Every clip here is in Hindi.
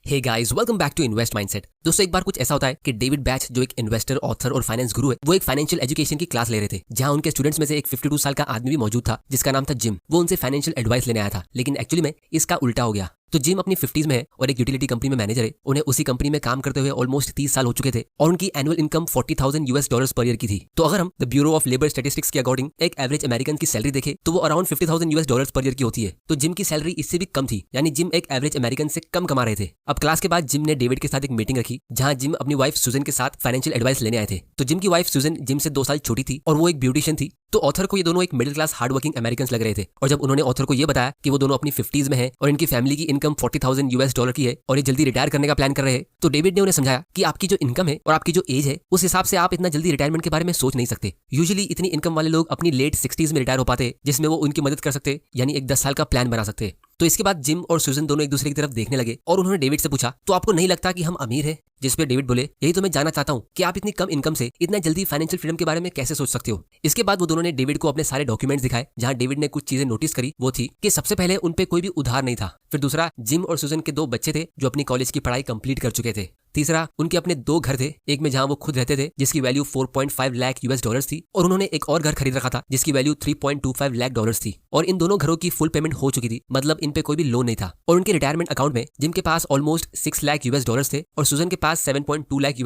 Hey guys, welcome back to invest mindset. दोस्तों, एक बार कुछ ऐसा होता है कि डेविड बैच, जो एक इन्वेस्टर, ऑथर और फाइनेंस गुरु है, वो एक फाइनेंशियल एजुकेशन की क्लास ले रहे थे, जहां उनके स्टूडेंट्स में से एक 52 साल का आदमी भी मौजूद था, जिसका नाम था जिम। वो उनसे फाइनेंशियल एडवाइस लेने आया था, लेकिन एक्चुअली में इसका उल्टा हो गया। तो जिम अपनी 50s में है और एक यूटिलिटी कंपनी में मैनेजर है। उन्हें उसी कंपनी में काम करते हुए ऑलमोस्ट 30 साल हो चुके थे और उनकी एनुअल इनकम $40,000 पर ईयर की थी। तो अगर हम the bureau of labour statistics के अकॉर्डिंग एक एवरेज अमेरिकन की सैलरी देखें तो वो अराउंड $50,000 पर ईयर की होती है। तो जिम की सैलरी इससे भी कम थी, यानी जिम एक एवरेज अमेरिकन से कम कमा रहे थे। अब क्लास के बाद जिम ने डेविड के साथ एक मीटिंग रखी, जहां जिम अपनी वाइफ सुजन के साथ फाइनेंशियल एडवाइस लेने आए थे। तो जिम की वाइफ सुजन जिम से 2 साल छोटी थी और वो एक ब्यूटिशियन थी। तो ऑथर को ये दोनों एक middle class hard working American लग रहे थे। और जब उन्होंने ऑथर को ये बताया कि वो दोनों अपनी 50s में है और इनकी फैमिली की इनकम $40,000 की है और ये जल्दी रिटायर करने का प्लान कर रहे हैं, तो डेविड ने उन्हें समझाया कि आपकी जो इनकम है और आपकी जो एज है, उस हिसाब से आप इतना जल्दी रिटायरमेंट के बारे में सोच नहीं सकते। यूजुअली इतनी इनकम वाले लोग अपनी लेट 60s में रिटायर हो पाते, जिसमें वो उनकी मदद कर सकते, यानी एक 10 साल का प्लान बना सकते। तो इसके बाद जिम और सुजन दोनों एक दूसरे की तरफ देखने लगे और उन्होंने डेविड से पूछा, तो आपको नहीं लगता कि हम अमीर हैं? जिस पे डेविड बोले, यही तो मैं जानना चाहता हूँ कि आप इतनी कम इनकम से इतना जल्दी फाइनेंशियल फ्रीडम के बारे में कैसे सोच सकते हो। इसके बाद वो दोनों ने डेविड को अपने सारे डॉक्यूमेंट्स दिखाए, जहाँ डेविड ने कुछ चीजें नोटिस करी। वो थी कि सबसे पहले उन पे कोई भी उधार नहीं था। फिर दूसरा, जिम और सुजन के 2 बच्चे थे जो अपनी कॉलेज की पढ़ाई कंप्लीट कर चुके थे। तीसरा, उनके अपने 2 घर थे, एक में जहां वो खुद रहते थे जिसकी वैल्यू $4.5 लाख थी, और उन्होंने एक और घर खरीद रखा था जिसकी वैल्यू $3.25 लाख थी। और इन दोनों घरों की फुल पेमेंट हो चुकी थी, मतलब इन पे कोई भी लोन नहीं था। और उनके रिटायरमेंट अकाउंट में जिम के पास ऑलमोस्ट $6 लाख थे और सुजन के पास $7.2 लाख।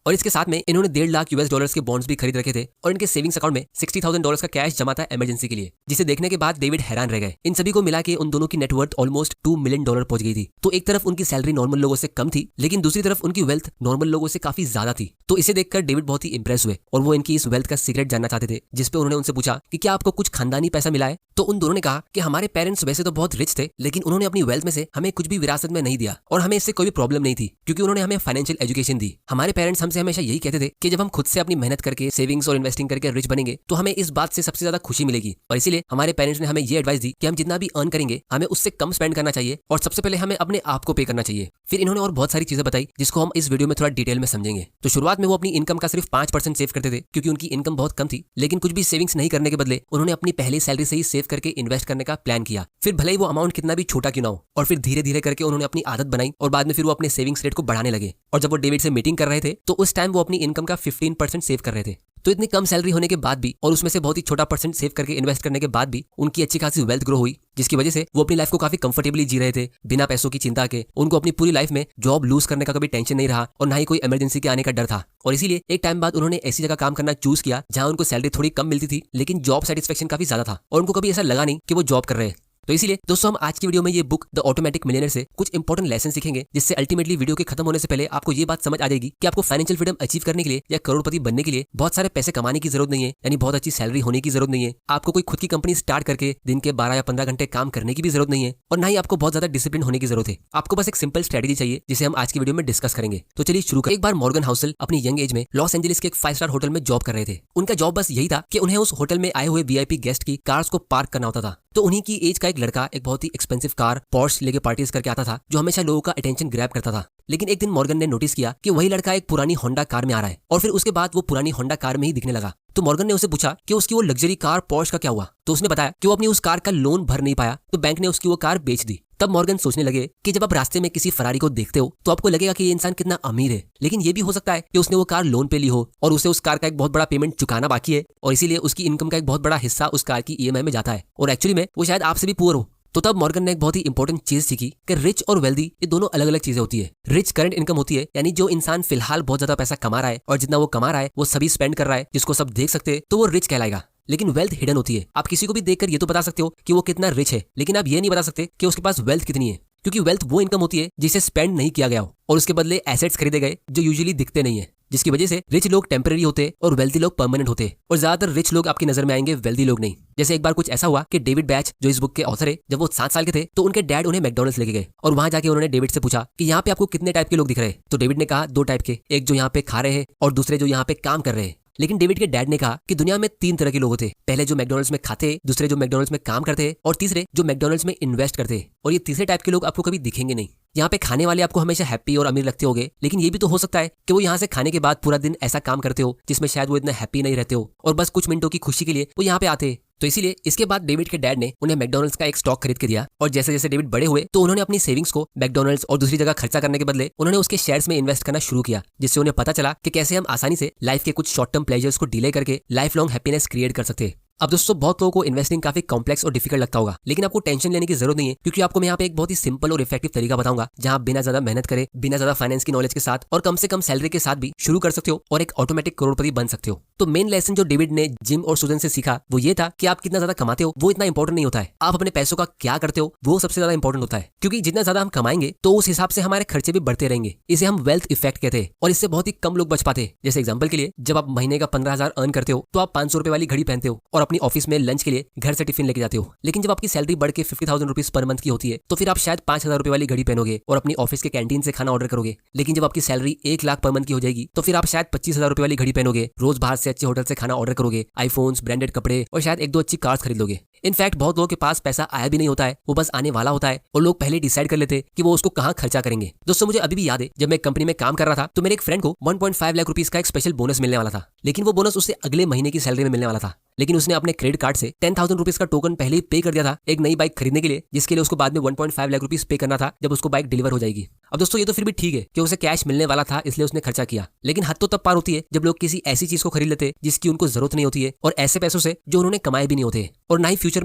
और इसके साथ में इन्होंने $1.5 लाख के बॉन्ड्स भी खरीद रखे थे और इनके सेविंग्स अकाउंट में $60,000 का कैश जमा था इमरजेंसी के लिए, जिसे देखने के बाद डेविड हैरान रह गए। इन सभी को मिला के उन दोनों की नेटवर्थ ऑलमोस्ट $2 मिलियन पहुंच गई थी। तो एक तरफ उनकी सैलरी नॉर्मल लोगों से कम थी, लेकिन दूसरी तरफ उनकी वेल्थ नॉर्मल लोगों से काफी ज्यादा थी। तो इसे देखकर डेविड बहुत ही इंप्रेस हुए और वो इनकी इस वेल्थ का सीक्रेट जानना चाहते थे, जिसपे उन्होंने उनसे पूछा कि क्या आपको कुछ खानदानी पैसा मिला है? तो उन दोनों ने कहा कि हमारे पेरेंट्स वैसे तो बहुत रिच थे, लेकिन उन्होंने अपनी वेल्थ में से हमें कुछ भी विरासत में नहीं दिया और हमें इससे कोई भी प्रॉब्लम नहीं थी, क्योंकि उन्होंने हमें फाइनेंशियल एजुकेशन दी। हमारे पेरेंट्स हमसे हमेशा यही कहते थे कि जब हम खुद से अपनी मेहनत करके सेविंग्स और इन्वेस्टिंग करके रिच बनेंगे तो हमें इस बात से सबसे ज्यादा खुशी मिलेगी। और इसीलिए हमारे पेरेंट्स ने हमें ये एडवाइस दी कि हम जितना भी अर्न करेंगे हमें उससे कम स्पेंड करना चाहिए और सबसे पहले हमें अपने आप को पे करना चाहिए। फिर इन्होंने और बहुत सारी चीजें बताई जिसको हम इस वीडियो में थोड़ा डिटेल में समझेंगे। तो शुरुआत में वो अपनी इनकम का सिर्फ 5% सेव करते थे, क्योंकि उनकी इनकम बहुत कम थी, लेकिन कुछ भी सेविंग्स नहीं करने के बदले उन्होंने अपनी पहली सैलरी से ही सेव करके इन्वेस्ट करने का प्लान किया। फिर भले ही वो अमाउंट कितना भी छोटा क्यों ना हो, और फिर धीरे धीरे करके उन्होंने अपनी आदत बनाई और बाद में फिर वो अपने सेविंग्स रेट को बढ़ाने लगे। और जब वो डेविड से मीटिंग कर रहे थे तो उस टाइम वो अपनी इनकम का 15% सेव कर रहे थे। तो इतनी कम सैलरी होने के बाद भी और उसमें से बहुत ही छोटा परसेंट सेव करके इन्वेस्ट करने के बाद भी उनकी अच्छी खासी वेल्थ ग्रो हुई, जिसकी वजह से वो अपनी लाइफ को काफी कंफर्टेबली जी रहे थे, बिना पैसों की चिंता के। उनको अपनी पूरी लाइफ में जॉब लूज करने का कभी टेंशन नहीं रहा और ना ही कोई इमरजेंसी के आने का डर था। और इसीलिए एक टाइम बाद उन्होंने ऐसी जगह काम करना चूज किया जहां उनको सैलरी थोड़ी कम मिलती थी, लेकिन जॉब सेटिस्फेक्शन काफी ज्यादा था और उनको कभी ऐसा लगा नहीं कि वो जॉब कर रहे हैं। तो इसीलिए दोस्तों, हम आज की वीडियो में ये बुक द ऑटोमेटिक मिलियनेयर से कुछ इंपॉर्टेंट लेसन सीखेंगे, जिससे अल्टीमेटली वीडियो के खत्म होने से पहले आपको ये बात समझ आ जाएगी कि आपको फाइनेंशियल फ्रीडम अचीव करने के लिए या करोड़पति बनने के लिए बहुत सारे पैसे कमाने की जरूरत नहीं है, यानी बहुत अच्छी सैलरी होने की जरूरत नहीं है। आपको कोई खुद की कंपनी स्टार्ट करके दिन के 12 या 15 घंटे काम करने की भी जरूरत नहीं है, और ना ही आपको बहुत ज्यादा डिसिप्लिन होने की जरूरत है। आपको बस एक सिंपल स्ट्रेटेजी चाहिए, जिसे हम आज की वीडियो में डिस्कस करेंगे। तो चलिए शुरू करें। एक बार मॉर्गन हाउसल अपनी यंग एज में लॉस एंजलिस के एक 5 स्टार होटल में जॉब कर रहे थे। उनका जॉब बस यही था कि उन्हें उस होटल में आए हुए VIP गेस्ट की कार्स को पार्क करना होता था। तो उन्हीं की एज का एक लड़का एक बहुत ही एक्सपेंसिव कार पोर्श लेके पार्टीज करके आता था, जो हमेशा लोगों का अटेंशन ग्रैब करता था। लेकिन एक दिन मॉर्गन ने नोटिस किया कि वही लड़का एक पुरानी होंडा कार में आ रहा है, और फिर उसके बाद वो पुरानी होंडा कार में ही दिखने लगा। तो मॉर्गन ने उसे पूछा कि उसकी वो लग्जरी कार पोर्श का क्या हुआ। तो उसने बताया कि वो अपनी उस कार का लोन भर नहीं पाया, तो बैंक ने उसकी वो कार बेच दी। तब मॉर्गन सोचने लगे कि जब आप रास्ते में किसी फरारी को देखते हो तो आपको लगेगा कि ये इंसान कितना अमीर है, लेकिन ये भी हो सकता है कि उसने वो कार लोन पे ली हो और उसे उस कार का एक बहुत बड़ा पेमेंट चुकाना बाकी है, और इसीलिए उसकी इनकम का एक बहुत बड़ा हिस्सा उस कार की EMI में जाता है, और एक्चुअली में वो शायद आपसे भी पुअर हो। तो तब मॉर्गन ने एक बहुत ही इंपॉर्टेंट चीज सीखी कि रिच और वेल्दी ये दोनों अलग अलग चीजें होती है। रिच करंट इनकम होती है, यानी जो इंसान फिलहाल बहुत ज्यादा पैसा कमा रहा है और जितना वो कमा रहा है वो सभी स्पेंड कर रहा है, जिसको सब देख सकते हैं, तो वो रिच कहलाएगा। लेकिन वेल्थ हिडन होती है। आप किसी को भी देखकर ये तो बता सकते हो कि वो कितना रिच है, लेकिन आप ये नहीं बता सकते कि उसके पास वेल्थ कितनी है, क्योंकि वेल्थ वो इनकम होती है जिसे स्पेंड नहीं किया गया हो और उसके बदले एसेट्स खरीदे गए जो यूजुअली दिखते नहीं है, जिसकी वजह से रिच लोग टेम्पररी होते हैं और वेल्दी लोग परमानेंट होते हैं। और ज्यादातर रिच लोग आपकी नजर में आएंगे, वेल्दी लोग नहीं। जैसे एक बार कुछ ऐसा हुआ कि डेविड बैच, जो इस बुक के ऑथर है, जब वो 7 साल के थे तो उनके डैड उन्हें मैकडॉनल्ड्स लेके गए और वहां जाके उन्होंने डेविड से पूछा कि यहाँ पे आपको कितने टाइप के लोग दिख रहे हैं। तो डेविड ने कहा 2 टाइप के, एक जो यहाँ पे खा रहे हैं और दूसरे जो यहाँ पे काम कर रहे हैं। लेकिन डेविड के डैड ने कहा कि दुनिया में 3 तरह के लोग होते, पहले जो मैकडॉनल्ड्स में खाते, दूसरे जो मैकडॉनल्ड्स में काम करते और तीसरे जो मैकडॉनल्ड्स में इन्वेस्ट करते। और ये तीसरे टाइप के लोग आपको कभी दिखेंगे नहीं। यहाँ पे खाने वाले आपको हमेशा हैप्पी और अमीर लगते होंगे, लेकिन ये भी तो हो सकता है कि वो यहाँ से खाने के बाद पूरा दिन ऐसा काम करते हो जिसमें शायद वो इतना हैप्पी नहीं रहते हो और बस कुछ मिनटों की खुशी के लिए वो यहाँ पे आते। तो इसीलिए इसके बाद डेविड के डैड ने उन्हें मैकडॉनल्ड्स का एक स्टॉक खरीद के दिया और जैसे जैसे डेविड बड़े हुए तो उन्होंने अपनी सेविंग्स को मैकडॉनल्ड्स और दूसरी जगह खर्चा करने के बदले उन्होंने उसके शेयर्स में इन्वेस्ट करना शुरू किया, जिससे उन्हें पता चला कि कैसे हम आसानी से लाइफ के कुछ शॉर्ट टर्म प्लेजर्स को डिले करके लाइफ लॉन्ग हैप्पीनेस क्रिएट कर सकते हैं। अब दोस्तों बहुत लोगों को इन्वेस्टिंग काफी कॉम्प्लेक्स और डिफिकल्ट लगता होगा, लेकिन आपको टेंशन लेने की जरूरत नहीं है, क्योंकि आपको मैं यहाँ पे एक बहुत ही सिंपल और इफेक्टिव तरीका बताऊंगा जहाँ आप बिना ज्यादा मेहनत करे, बिना ज्यादा फाइनेंस की नॉलेज के साथ और कम से कम सैलरी के साथ भी शुरू कर सकते हो और एक ऑटोमेटिक करोड़पति बन सकते हो। तो मेन लेसन जो डेविड ने जिम और सुजन से सीखा वो ये था कि आप कितना ज्यादा कमाते हो वो इतना इंपॉर्टेंट नहीं होता है, आप अपने पैसों का क्या करते हो वो सबसे ज्यादा इंपॉर्टेंट होता है। क्योंकि जितना ज्यादा हम कमाएंगे तो उस हिसाब से हमारे खर्चे भी बढ़ते रहेंगे। इसे हम वेल्थ इफेक्ट कहते हैं और इससे बहुत ही कम लोग बच पाते हैं। जैसे एग्जांपल के लिए, जब आप महीने का 15,000 अर्न करते हो तो आप 500 रुपए वाली घड़ी पहनते हो और अपनी ऑफिस में लंच के लिए घर से टिफिन लेके जाते हो। लेकिन जब आपकी सैलरी बढ़ के 50,000 रुपीज पर मंथ की होती है तो फिर आप शायद 5,000 रुपए वाली घड़ी पहनोगे और अपनी ऑफिस के कैंटीन से खाना ऑर्डर करोगे। लेकिन जब आपकी सैलरी 1 लाख पर मंथ की हो जाएगी तो फिर आप शायद 25,000 रुपए वाली घड़ी पहनोगे, रोज बाहर से अच्छे होटल से खाना ऑर्डर करोगे, आईफोन्स, ब्रांडेड कपड़े और शायद 1-2 अच्छी कार्स खरीद लोगे। इनफैक्ट बहुत लोगों के पास पैसा आया भी नहीं होता है, वो बस आने वाला होता है और लोग पहले डिसाइड कर लेते कि वो उसको कहाँ खर्चा करेंगे। दोस्तों मुझे अभी भी याद है, जब मैं कंपनी में काम कर रहा था तो मेरे एक फ्रेंड को 1.5 लाख रुपीज का एक स्पेशल बोनस मिलने वाला था, लेकिन वो बोनस उससे अगले महीने की सैलरी में मिलने वाला था। लेकिन उसने अपने क्रेडिट कार्ड से 10,000 रुपीज का टोकन पहले ही पे कर दिया था एक नई बाइक खरीदने के लिए, जिसके लिए उसको बाद में 1.5 लाख रुपीज पे करना था जब उसको बाइक डिलीवर हो जाएगी। अब दोस्तों ये तो फिर भी ठीक है कि उसे कैश मिलने वाला था इसलिए उसने खर्चा किया, लेकिन हद तो तब पार होती है जब लोग किसी ऐसी चीज को खरीद लेते जिसकी उनको जरूरत नहीं होती है और ऐसे पैसों से जो उन्होंने कमाए भी नहीं होते और ना ही फ्यूचर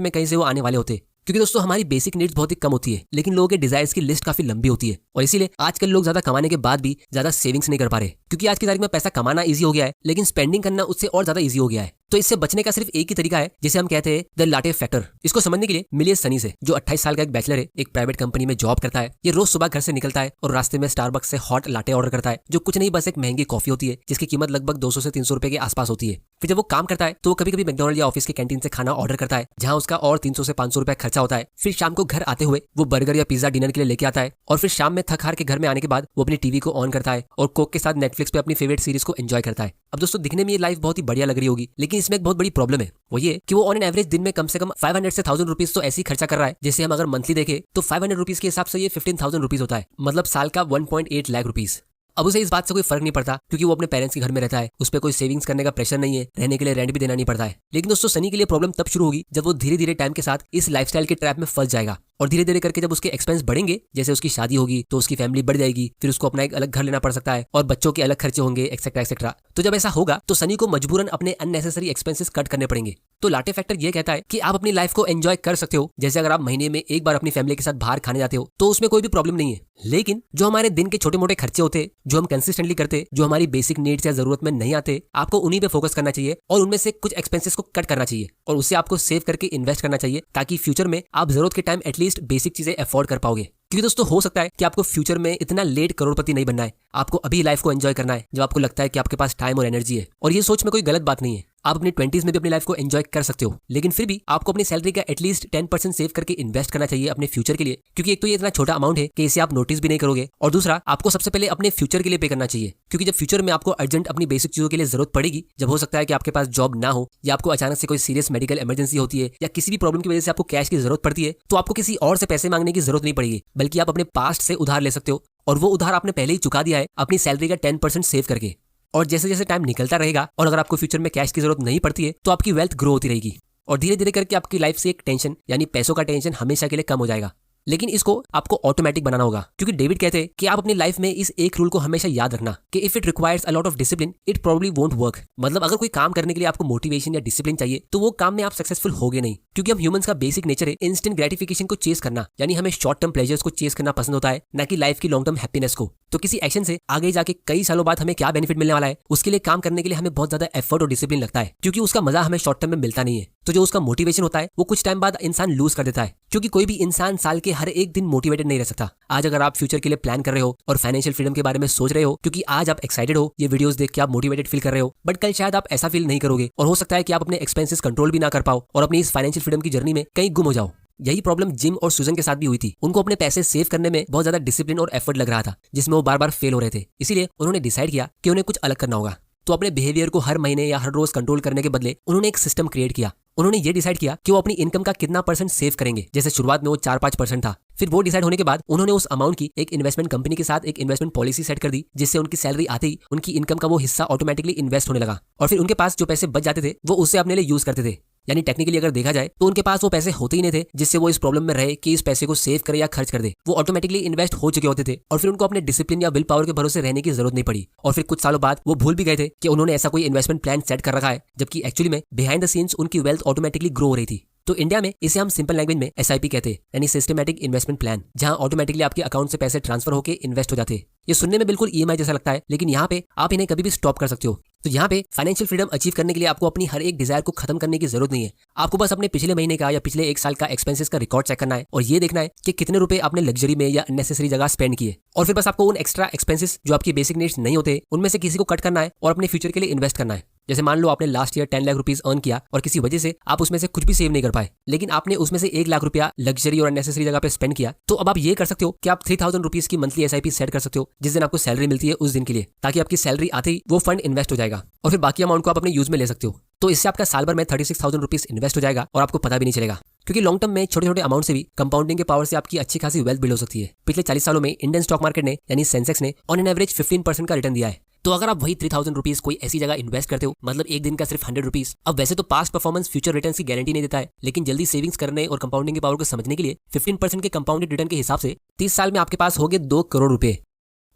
में कहीं से वो आने वाले होते। क्योंकि दोस्तों हमारी बेसिक नीड्स बहुत ही कम होती है, लेकिन लोगों के डिजायर्स की लिस्ट काफी लंबी होती है और इसीलिए आजकल लोग ज्यादा कमाने के बाद भी ज्यादा सेविंग्स नहीं कर पा रहे, क्योंकि आज की तारीख में पैसा कमाना इजी हो गया है लेकिन स्पेंडिंग करना उससे और ज्यादा इजी हो गया है। तो इससे बचने का सिर्फ एक ही तरीका है जिसे हम कहते हैं द लाटे फैक्टर। इसको समझने के लिए मिलिए सनी से, जो 28 साल का एक बैचलर है, एक प्राइवेट कंपनी में जॉब करता है। ये रोज सुबह घर से निकलता है और रास्ते में स्टारबक्स से हॉट लाटे ऑर्डर करता है, जो कुछ नहीं बस एक महंगी कॉफी होती है जिसकी कीमत लगभग 200 से 300 रुपए के आसपास होती है। फिर जब वो काम करता है तो वो कभी कभी मैकडॉनल्ड या ऑफिस के कैंटीन से खाना ऑर्डर करता है, जहां उसका और 300 से 500 रुपए खर्चा होता है। फिर शाम को घर आते हुए वो बर्गर या पिज्जा डिनर के लिए लेके आता है और फिर शाम में थक हार के घर में आने के बाद वो अपनी टीवी को ऑन करता है और कोक के साथ नेटफ्लिक्स पे अपनी फेवरेट सीरीज को एंजॉय करता है। अब दोस्तों दिखने में ये लाइफ बहुत ही बढ़िया लग रही होगी, लेकिन इसमें एक बहुत बड़ी प्रॉब्लम है, वो ये कि वो ऑन एन एवरेज दिन में कम से कम 500 से 1000 रुपीज तो ऐसी खर्चा कर रहा है। जैसे हम अगर मंथली देखें तो 500 रुपीज के हिसाब से ये 15,000 रुपीज होता है, मतलब साल का 1.8 लाख रुपीज। अब उसे इस बात से कोई फर्क नहीं पड़ता क्योंकि वो अपने पेरेंट्स के घर में रहता है, उस पर कोई सेविंग्स करने का प्रेशर नहीं है, रहने के लिए रेंट भी देना नहीं पड़ता है। लेकिन दोस्तों सनी के लिए प्रॉब्लम तब शुरू होगी जब वो धीरे धीरे टाइम के साथ इस लाइफस्टाइल के ट्रैप में फंस जाएगा और धीरे धीरे करके जब उसके एक्सपेंस बढ़ेंगे, जैसे उसकी शादी होगी तो उसकी फैमिली बढ़ जाएगी, फिर उसको अपना एक अलग घर लेना पड़ सकता है और बच्चों के अलग खर्चे होंगे, एक्सेट्रा एक्सेट्रा। तो जब ऐसा होगा तो सनी को मजबूरन अपने अननेसेसरी एक्सपेंसेस कट करने पड़ेंगे। तो लाटे फैक्टर ये कहता है कि आप अपनी लाइफ को एंजॉय कर सकते हो, जैसे अगर आप महीने में एक बार अपनी फैमिली के साथ बाहर खाने जाते हो तो उसमें कोई भी प्रॉब्लम नहीं है। लेकिन जो हमारे दिन के छोटे मोटे खर्चे होते, जो हम कंसिस्टेंटली करते, जो हमारी बेसिक नीड्स या जरूरत में नहीं आते, आपको उन्हीं पे फोकस करना चाहिए और उनमें से कुछ एक्सपेंसेस को कट करना चाहिए और उससे आपको सेव करके इन्वेस्ट करना चाहिए, ताकि फ्यूचर में आप जरूरत के टाइम एटलीस्ट बेसिक चीजें अफोर्ड कर पाओगे। क्योंकि दोस्तों हो सकता है कि आपको फ्यूचर में इतना लेट करोड़पति नहीं बनना है, आपको अभी लाइफ को एंजॉय करना है जब आपको लगता है कि आपके पास टाइम और एनर्जी है। और ये सोच में कोई गलत बात नहीं है, आप अपनी 20s में भी अपनी लाइफ को एंजॉय कर सकते हो, लेकिन फिर भी आपको अपनी सैलरी का एटलीस्ट 10% सेव करके इन्वेस्ट करना चाहिए अपने फ्यूचर के लिए, क्योंकि एक तो ये इतना छोटा अमाउंट है कि इसे आप नोटिस भी नहीं करोगे और दूसरा आपको सबसे पहले अपने फ्यूचर के लिए पे करना चाहिए। क्योंकि जब फ्यूचर में आपको अर्जेंट अपनी बेसिक चीजों के लिए जरूरत पड़ेगी, जब हो सकता है कि आपके पास जॉब ना हो या आपको अचानक से कोई सीरियस मेडिकल इमरजेंसी होती है या किसी भी प्रॉब्लम की वजह से आपको कैश की जरूरत पड़ती है, तो आपको किसी और से पैसे मांगने की जरूरत नहीं पड़ेगी, बल्कि आप अपने पास्ट से उधार ले सकते हो और वो उधार आपने पहले ही चुका दिया है अपनी सैलरी का 10% सेव करके। और जैसे जैसे टाइम निकलता रहेगा और अगर आपको फ्यूचर में कैश की जरूरत नहीं पड़ती है तो आपकी वेल्थ ग्रो होती रहेगी और धीरे धीरे करके आपकी लाइफ से एक टेंशन यानी पैसों का टेंशन हमेशा के लिए कम हो जाएगा। लेकिन इसको आपको ऑटोमेटिक बनाना होगा, क्योंकि डेविड कहते हैं कि आप अपनी लाइफ में इस एक रूल को हमेशा याद रखना कि if it requires a lot of discipline it probably won't work. मतलब अगर कोई काम करने के लिए आपको मोटिवेशन या डिसिप्लिन चाहिए तो वो काम में आप सक्सेसफुल होगे नहीं, क्योंकि हम ह्यूमंस का बेसिक नेचर है इंस्टेंट ग्रेटिफिकेशन को चेस करना, यानी हमें शॉर्ट टर्म प्लेजर्स को चेस करना पसंद होता है, ना कि लाइफ की लॉन्ग टर्म हैप्पीनेस को। तो किसी एक्शन से आगे जाके कई सालों बाद हमें क्या बेनिफिट मिलने वाला है, उसके लिए काम करने के लिए हमें बहुत ज्यादा एफर्ट और डिसिप्लिन लगता है, क्योंकि उसका मजा हमें शॉर्ट टर्म में मिलता नहीं है। तो जो उसका मोटिवेशन होता है वो कुछ टाइम बाद इंसान लूज कर देता है, क्योंकि कोई भी इंसान साल के हर एक दिन मोटिवेटेड नहीं रह सकता। आज अगर आप फ्यूचर के लिए प्लान कर रहे हो और फाइनेंशियल फ्रीडम के बारे में सोच रहे हो, क्योंकि आज आप एक्साइटेड हो, ये वीडियोस देख के आप मोटिवेटेड फील कर रहे हो, बट कल शायद आप ऐसा फील नहीं करोगे और हो सकता है कि आप अपने एक्सपेंसेस कंट्रोल भी ना कर पाओ और अपनी इस फाइनेंशियल फ्रीडम की जर्नी में कहीं गुम हो जाओ। यही प्रॉब्लम जिम और सुजन के साथ भी हुई थी। उनको अपने पैसे सेव करने में बहुत ज्यादा डिसिप्लिन और एफर्ट लग रहा था, जिसमें वो बार बार फेल हो रहे थे। इसीलिए उन्होंने डिसाइड किया कि उन्हें कुछ अलग करना होगा। तो अपने बिहेवियर को हर महीने या हर रोज कंट्रोल करने के बदले उन्होंने एक सिस्टम क्रिएट किया। उन्होंने ये डिसाइड किया कि वो अपनी इनकम का कितना % सेव करेंगे। जैसे शुरुआत में वो 4-5% था। फिर वो डिसाइड होने के बाद उन्होंने उस अमाउंट की एक इन्वेस्टमेंट कंपनी के साथ एक इन्वेस्टमेंट पॉलिसी सेट कर दी, जिससे उनकी सैलरी आते ही उनकी इनकम का वो हिस्सा ऑटोमेटिकली इन्वेस्ट होने लगा और फिर उनके पास जो पैसे बच जाते थे वो उससे अपने लिए यूज करते थे। यानी टेक्निकली अगर देखा जाए तो उनके पास वो पैसे होते ही नहीं थे जिससे वो इस प्रॉब्लम में रहे कि इस पैसे को सेव करे या खर्च कर दे। वो ऑटोमेटिकली इन्वेस्ट हो चुके होते थे और फिर उनको अपने डिसिप्लिन या विल पावर के भरोसे रहने की जरूरत नहीं पड़ी। और फिर कुछ सालों बाद वो भूल भी गए थे कि उन्होंने ऐसा कोई इन्वेस्टमेंट प्लान सेट कर रखा है, जबकि एक्चुअली में बिहाइंड द सीन्स उनकी वेल्थ ऑटोमेटिकली ग्रो हो रही थी। तो इंडिया में इसे हम सिंपल लैंग्वेज में SIP कहते हैं, यानी सिस्टमैटिक इन्वेस्टमेंट प्लान, जहां ऑटोमेटिकली आपके अकाउंट से पैसे ट्रांसफर होकर इन्वेस्ट हो जाते हैं। ये सुनने में बिल्कुल EMI जैसा लगता है, लेकिन यहाँ पे आप इन्हें कभी भी स्टॉप कर सकते हो। तो यहाँ पे फाइनेंशियल फ्रीडम अचीव करने के लिए आपको अपनी हर एक डिजायर को खत्म करने की जरूरत नहीं है। आपको बस अपने पिछले महीने का या पिछले 1 साल का एक्सपेंसेस का रिकॉर्ड चेक करना है और ये देखना है कि कितने रुपए आपने लग्जरी में या अननेसेसरी जगह स्पेंड किए, और फिर बस आपको उन एक्स्ट्रा एक्सपेंसेस जो आपकी बेसिक नीड्स नहीं होते उनमें से किसी को कट करना है और अपने फ्यूचर के लिए इन्वेस्ट करना है। जैसे मान लो आपने last year 10 lakh rupees earn किया और किसी वजह से आप उसमें से कुछ भी सेव नहीं कर पाए, लेकिन आपने उसमें से 1 लाख रुपया लग्जरी और अननेसेसरी जगह पे स्पेंड किया, तो अब आप ये कर सकते हो कि आप 3000 रुपीज की मंथली SIP सेट कर सकते हो जिस दिन आपको सैलरी मिलती है उस दिन के लिए, ताकि आपकी सैलरी आते ही वो फंड इन्वेस्ट हो जाएगा और फिर बाकी अमाउंट को आप अपने यूज में ले सकते हो। तो इससे आपका साल भर में 36,000 रुपीज इन्वेस्ट हो जाएगा और आपको पता भी नहीं चलेगा, क्योंकि लॉन्ग टर्म में छोटे छोटे अमाउंट से भी कंपाउंडिंग के पावर से आपकी अच्छी खासी वेल्थ बिल्ड हो सकती है। पिछले 40 सालों में इंडियन स्टॉक मार्केट ने यानी सेंसेक्स ने ऑन एन एवरेज 15% का रिटर्न दिया है। तो अगर आप वही 3000 रुपीज कोई ऐसी जगह इन्वेस्ट करते हो, मतलब एक दिन का सिर्फ 100 रुपीज, अब वैसे तो पास्ट परफॉर्मेंस फ्यूचर रिटर्न की गारंटी नहीं देता है, लेकिन जल्दी सेविंग्स करने और कंपाउंडिंग के पावर को समझने के लिए 15% के कंपाउंडेड रिटर्न के हिसाब से 30 साल में आपके पास हो गए 2 करोड़ रुपए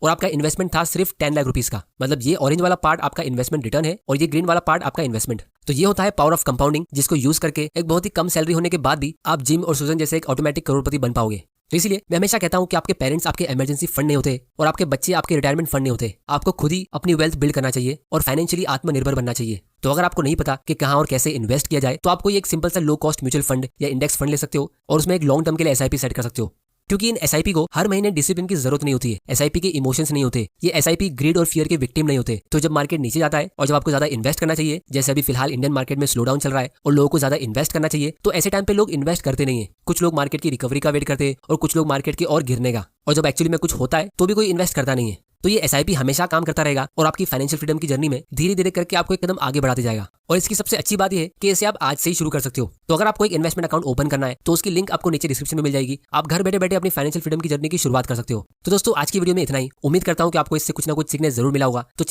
और आपका इन्वेस्टमेंट था सिर्फ 10 लाख रुपीज का। मतलब ये ऑरेंज वाला पार्ट आपका इन्वेस्टमेंट रिटर्न है और ये ग्रीन वाला पार्ट आपका इन्वेस्टमेंट। तो ये होता है पावर ऑफ कंपाउंडिंग, जिसको यूज करके एक बहुत ही कम सैलरी होने के बाद भी आप जिम और सुजन जैसे एक ऑटोमेटिक करोड़पति बन पाओगे। तो इसलिए मैं हमेशा कहता हूं कि आपके पेरेंट्स आपके इमरजेंसी फंड नहीं होते और आपके बच्चे आपके रिटायरमेंट फंड नहीं होते। आपको खुद ही अपनी वेल्थ बिल्ड करना चाहिए और फाइनेंशियली आत्मनिर्भर बनना चाहिए। तो अगर आपको नहीं पता कि कहां और कैसे इन्वेस्ट किया जाए, तो आप कोई एक सिंपल सा लो कॉस्ट म्यूचुअल फंड या इंडेक्स फंड ले सकते हो और उसमें एक लॉन्ग टर्म के लिए SIP सेट कर सकते हो, क्योंकि इन SIP को हर महीने डिसिप्लिन की जरूरत नहीं होती है। SIP के इमोशंस नहीं होते, ये SIP ग्रीड और फियर के विक्टिम नहीं होते। तो जब मार्केट नीचे जाता है और जब आपको ज्यादा इन्वेस्ट करना चाहिए, जैसे अभी फिलहाल इंडियन मार्केट में स्लो डाउन चल रहा है और लोगों को ज्यादा इन्वेस्ट करना चाहिए, तो ऐसे टाइम पे लोग इन्वेस्ट करते नहीं है। कुछ लोग मार्केट की रिकवरी का वेट करते हैं और कुछ लोग मार्केट के और गिरने का, और जब एक्चुअली में कुछ होता है तो भी कोई इन्वेस्ट करता नहीं है। तो ये SIP हमेशा काम करता रहेगा और आपकी फाइनेंशियल फ्रीडम की जर्नी में धीरे धीरे करके आपको एक कदम आगे बढ़ाते जाएगा। और इसकी सबसे अच्छी बात यह है कि इसे आप आज से ही शुरू कर सकते हो। तो अगर आपको एक इन्वेस्टमेंट अकाउंट ओपन करना है तो उसकी लिंक आपको नीचे डिस्क्रिप्शन में मिल जाएगी। आप घर बैठे बैठे अपनी फाइनेंशियल फ्रीडम की जर्नी की शुरुआत कर सकते हो। तो दोस्तों आज की वीडियो में इतना ही। उम्मीद करता हूं कि आपको इससे कुछ ना कुछ सीखने जरूर मिला होगा। तो